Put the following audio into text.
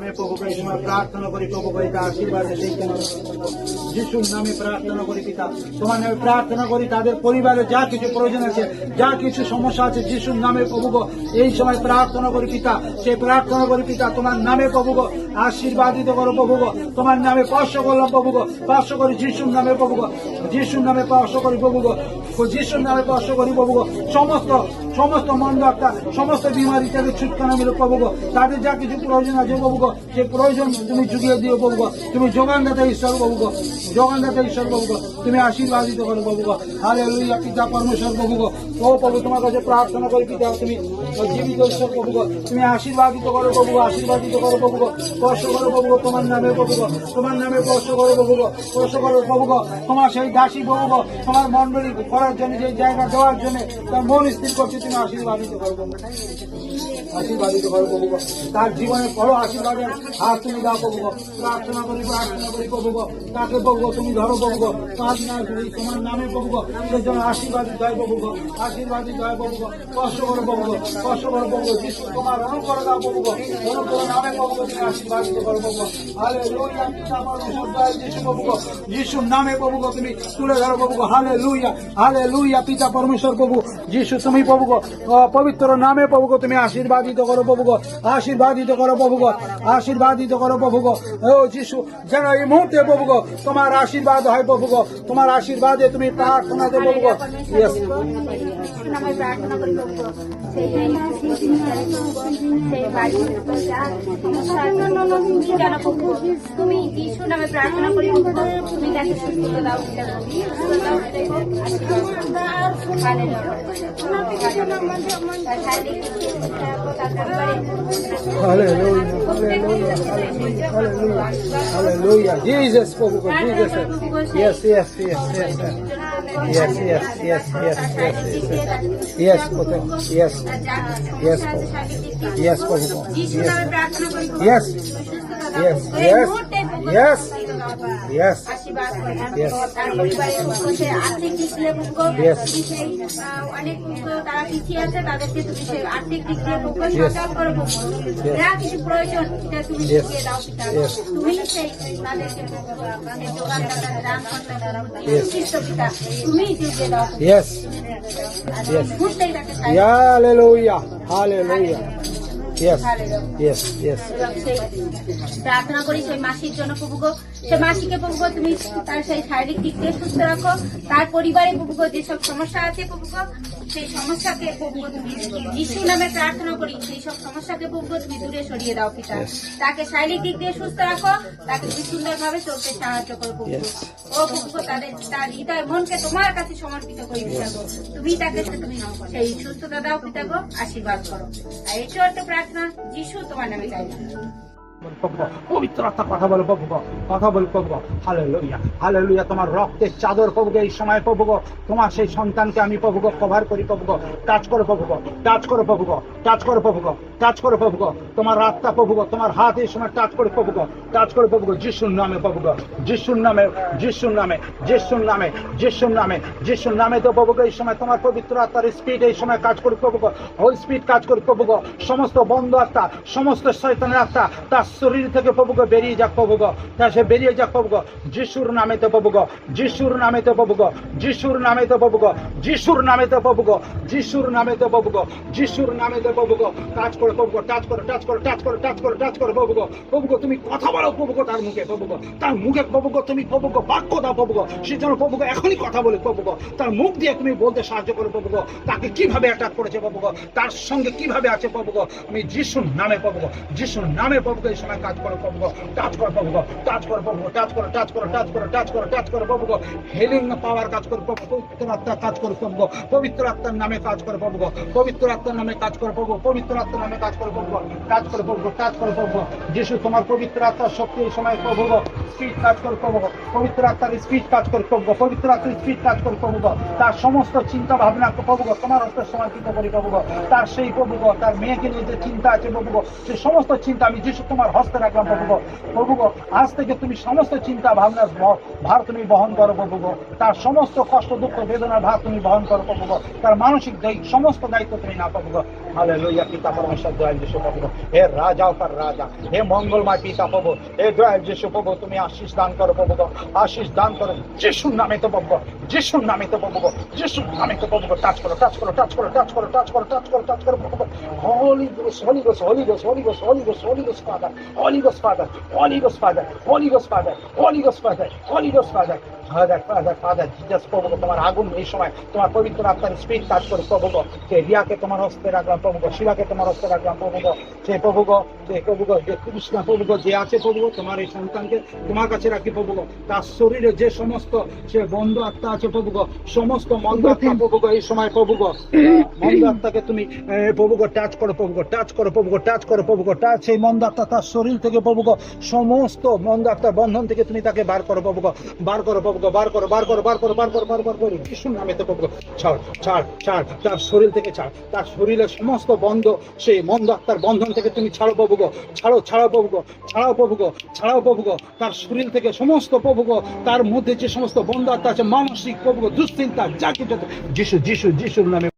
নামে প্রভু এই সময় প্রার্থনা করি প্রভু এটা আশীর্বাদ যিশুর নামে প্রার্থনা করি পিতা, তোমার নামে প্রার্থনা করি তাদের পরিবারে যা কিছু প্রয়োজন আছে, যা কিছু সমস্যা আছে যিশুর নামে প্রভু এই সময় প্রার্থনা করি পিতা, সেই প্রার্থনা করি পিতা তোমার নামে প্রভু আশীর্বাদিত করো প্রভু, তোমার নামে স্পর্শ করলাম প্রভু, স্পর্শ করি যিশুর নামে প্রভু, যিশুর নামে স্পর্শ করি প্রভু, যিশুর নামে স্পর্শ করি প্রভু, সমস্ত সমস্ত মন্দ আত্মা সমস্ত বিমারি থেকে ছুটকানো মিলো প্রভু, তাদের যা কিছু প্রয়োজন আছে প্রভু সেই প্রয়োজন তুমি যুগিয়ে দিও প্রভু, তুমি যোগানদাতা ঈশ্বর প্রভু, যোগানদাতা ঈশ্বর প্রভু, তুমি আশীর্বাদিত করো প্রভু। হালেলুয়া পিতা পরমেশ্বর প্রভু, ও প্রভু তোমার কাছে প্রার্থনা করি পিতা, তুমি জীবিত ঈশ্বর প্রভু, তুমি আশীর্বাদিত করো প্রভু, আশীর্বাদিত করো প্রভু, স্পর্শ করো প্রভু তোমার নামে প্রভু, তোমার নামে স্পর্শ করো প্রভু, স্পর্শ করো প্রভু, তোমার সেই দাসী প্রভু তোমার মন্ডলী করার জন্য যে জায়গা দেওয়ার জন্য তার মন স্থির করছে, তুমি আশীর্বাদিত করো প্রভু, আশীর্বাদিত করো প্রভু, তার জীবনে বড় আশীর্বাদের হাত তুমি দাও প্রভু, প্রার্থনা করি প্রভু, তাকে প্রভু তুমি ধরো প্রভু, তার তোমার নামে প্রভু সেই জন্য আশীর্বাদিত হয় প্রভু, আশীর্বাদিত হয় প্রভু, কষ্ট করো প্রভু, কষ্ট করো প্রভু, যিশু তোমার অনুগ্রহ দাও প্রভু, অনুগ্রহ নামে প্রভু তুমি আশীর্বাদিত করো প্রভু। হালেলুয়া পিতা পরমেশ্বর দয়াল যিশু প্রভু, যিশুর নামে প্রভু তুমি তুলে ধরো প্রভু, হালেলুয়া হালেলুয়া পিতা পরমেশ্বর প্রভু যিশু তুমি প্রভু পবিত্র নামে প্রভু তুমি আশীর্বাদিত করো প্রভু, আশীর্বাদিত করো প্রভু, আশীর্বাদিত করো প্রভু, ও যিশু যেন এই মুহূর্তে প্রভু তোমার আশীর্বাদ হয় প্রভু, তোমার আশীর্বাদে তুমি প্রার্থনা দে প্রভু। তুমি যিশু নামে প্রার্থনা করি তুমি তাকে সুস্থতা দাও, Hallelujah. Jesus, Prabhu. Jesus. Yes, yes, yes, yes. Yes, yes, yes, yes, yes, yes. Yes, Prabhu. Yes. Yes, Prabhu. Yes, Prabhu. Yes. Yes. Yes. Yes. Yes. Yes. Yes. অনেক তারা পিছিয়ে আছে, তাদেরকে তুমি সেই আর্থিক দিক দিয়ে সচল করে যা কিছু প্রয়োজন সেটা তুমি দিয়ে দাও পিতা, তুমি সেই তাদেরকে যোগানদাতা দান করতে পিতা তুমি দিয়ে দাও। Yes. Yes. Hallelujah. Hallelujah. Yes. Yes. Yes. প্রার্থনা করি সেই মাসির জন্য প্রভু, সে মাসিকে প্রভু তুমি তার সেই শারীরিক দিক দিয়ে সুস্থ রাখো, তার পরিবারে প্রভু যেসব সমস্যা আছে প্রভু সেই সমস্যাকে প্রভু তুমি যিশু নামে প্রার্থনা করি সেই সব সমস্যাকে প্রভু তুমি দূরে সরিয়ে দাও পিতা, তাকে শারীরিক দিক দিয়ে সুস্থ রাখো, তাকে তুমি সুন্দরভাবে চলতে সাহায্য করো প্রভু, ও প্রভু তার হৃদয় মনকে তোমার কাছে সমর্পিত করি পিতা গো, তুমি তাকে তুমি সেই সুস্থতা দাও পিতা গো, আশীর্বাদ করো। আর এটি অর্থ প্রার্থনা যিশু তোমার নামে চাই। পবিত্র আত্মা কথা বলো প্রভু, কথা বল প্রভু। হালেলুয়া হালেলুয়া তোমার রক্তের চাদর প্রভু এই সময় প্রভু তোমার সেই সন্তানকে আমি প্রভু কভার করি প্রভু, টাচ করো প্রভু, টাচ করো প্রভু, টাচ করো প্রভু, টাচ করো প্রভু, তোমার আত্মা প্রভু তোমার হাত এই সময় টাচ করে প্রভু, টাচ করে প্রভু যিশুর নামে প্রভু, যিশুর নামে, যিশুর নামে, যিশুর নামে, যিশুর নামে, যিশুর নামে তো প্রভু এই সময় তোমার পবিত্র আত্মার স্পিড এই সময় কাজ করে প্রভু, ওই স্পিড কাজ করে প্রভু, সমস্ত বন্ধ আত্মা সমস্ত শয়তানের আত্মা তার শরীর থেকে প্রভু বেরিয়ে যাক প্রভু, তা সে বেরিয়ে যাক প্রভু যিশুর নামে তো প্রভু, যিশুর নামে তো প্রভু, যিশুর নামে তো প্রভু, যিশুর নামে তো প্রভু, যিশুর নামে তো প্রভু, যিশুর নামে তো প্রভু, কাজ করে প্রভু, টাচ করো, টাচ করো, টাচ করো, টাচ করো, টাচ করো প্রভু, প্রভু তুমি কথা বলো প্রভু তার মুখে প্রভু, তার মুখে প্রভু তুমি প্রভু বাক্য দাও প্রভু, সে যেন প্রভু এখনই কথা বলে প্রভু, তার মুখ দিয়ে তুমি বলতে সাহায্য করো প্রভু, তাকে কিভাবে অ্যাটাক করেছে প্রভু, তার সঙ্গে কিভাবে আছে প্রভু, আমি যিশুর নামে প্রভু, যিশুর নামে প্রভু এই সময় কাজ করো প্রভু, টাচ করো প্রভু, টাচ করো প্রভু, টাচ করো, টাচ করো, টাচ করো, টাচ করো, টাচ করো প্রভু, হিলিং পাওয়ার কাজ করো প্রভু, পবিত্র আত্মার কাজ করো প্রভু, পবিত্র আত্মার নামে কাজ করো প্রভু, পবিত্র আত্মার নামে কাজ করো প্রভু, পবিত্র আত্মার নামে কাজ করো প্রভু, কাজ করো প্রভু, কাজ করো প্রভু, যিশু তোমার পবিত্র আত্মার শক্তি এই সময় প্রভু স্পিড কাজ করো প্রভু, পবিত্র আত্মার স্পিড কাজ করো প্রভু, পবিত্র আত্মার স্পিড কাজ করো প্রভু, তার সমস্ত চিন্তা ভাবনা প্রভু তোমার হস্তের সমর্পিত করি প্রভু, তার সেই প্রভু তার মেয়েকে নিয়ে যে চিন্তা আছে প্রভু সেই সমস্ত চিন্তা আমি যিশু তোমার তোমার হস্তে রাখলাম প্রভু গো। প্রভু গো, আজ থেকে তুমি সমস্ত চিন্তা ভাবনার ভার তুমি বহন করো প্রভু গো। তার সমস্ত কষ্ট দুঃখ বেদনার ভার তুমি বহন করো প্রভু গো। তার মানসিক সমস্ত দায়িত্ব তুমি না প্রভু গো। হালেলুয়া পিতা পরমেশ্বর দয়াল যিশু প্রভু গো। হে রাজাও তার রাজা, হে মঙ্গলময় পিতা প্রভু, হে দয়াল যিশু প্রভু, তুমি আশীষ দান করো প্রভু গো, আশীষ দান করো যিশুর নামে তো প্রভু গো, যিশুর নামে তো প্রভু গো, যিশুর নামে তো প্রভু গো। টাচ করো, টাচ করো, টাচ করো, টাচ করো, টাচ করো, টাচ করো, টাচ করো প্রভু গো। Holy Ghost, Holy Ghost, Holy Ghost, Holy Ghost, Holy Ghost, Holy Ghost Father, Holy Ghost Father, Holy Ghost Father, Holy Ghost Father, Holy Ghost Father, Holy Ghost Father, Father, Father, Father, Jesus প্রভু গো, তোমার আগুন এই সময় তোমার পবিত্র আত্মার spirit কাজ করে প্রভু গো। যে রিয়াকে তোমার হস্তে রাখলাম প্রভু গো, শিবাকে তোমার হস্তে রাখলাম প্রভু গো। যে প্রভু গো, যে প্রভু গো, যে কৃষ্ণা প্রভু গো, যে আছে প্রভু গো, তোমার এই সন্তানকে তোমার কাছে রাখি প্রভু গো। তার শরীরে যে সমস্ত সে বন্ধ আত্মা আছে প্রভু গো, সমস্ত মন্দ আত্মা প্রভু গো, এই সময় প্রভু গো, মন্দ আত্মাকে তুমি প্রভু গো টাচ করো প্রভু গো, টাচ করো প্রভু গো, টাচ করো প্রভু গো, টাচ সেই মন্দ আত্মা তার শরীর থেকে প্রভু গো, সমস্ত মন্দ আত্মার বন্ধন থেকে তুমি তাকে বার করো প্রভু গো, বার করো প্রভু গো, বার করো, বার করো, বার করো, বার করো, বার করো, বার করো যিশুর নামে তো প্রভু গো। ছাড়, ছাড়, ছাড়, তার শরীর থেকে ছাড়, তার শরীরের সমস্ত বন্ধ সেই মন্দ আত্মার বন্ধন থেকে তুমি ছাড়ো প্রভু গো, ছাড়ো, ছাড়ো প্রভু গো, ছাড়াও প্রভু গো, ছাড়াও প্রভু গো। তার শরীর থেকে সমস্ত প্রভু গো, তার মধ্যে যে সমস্ত বন্ধ আত্মা আছে, মানসিক প্রভু গো, দুশ্চিন্তা যা কিছু আছে, যিশু, যিশু, যিশুর নামে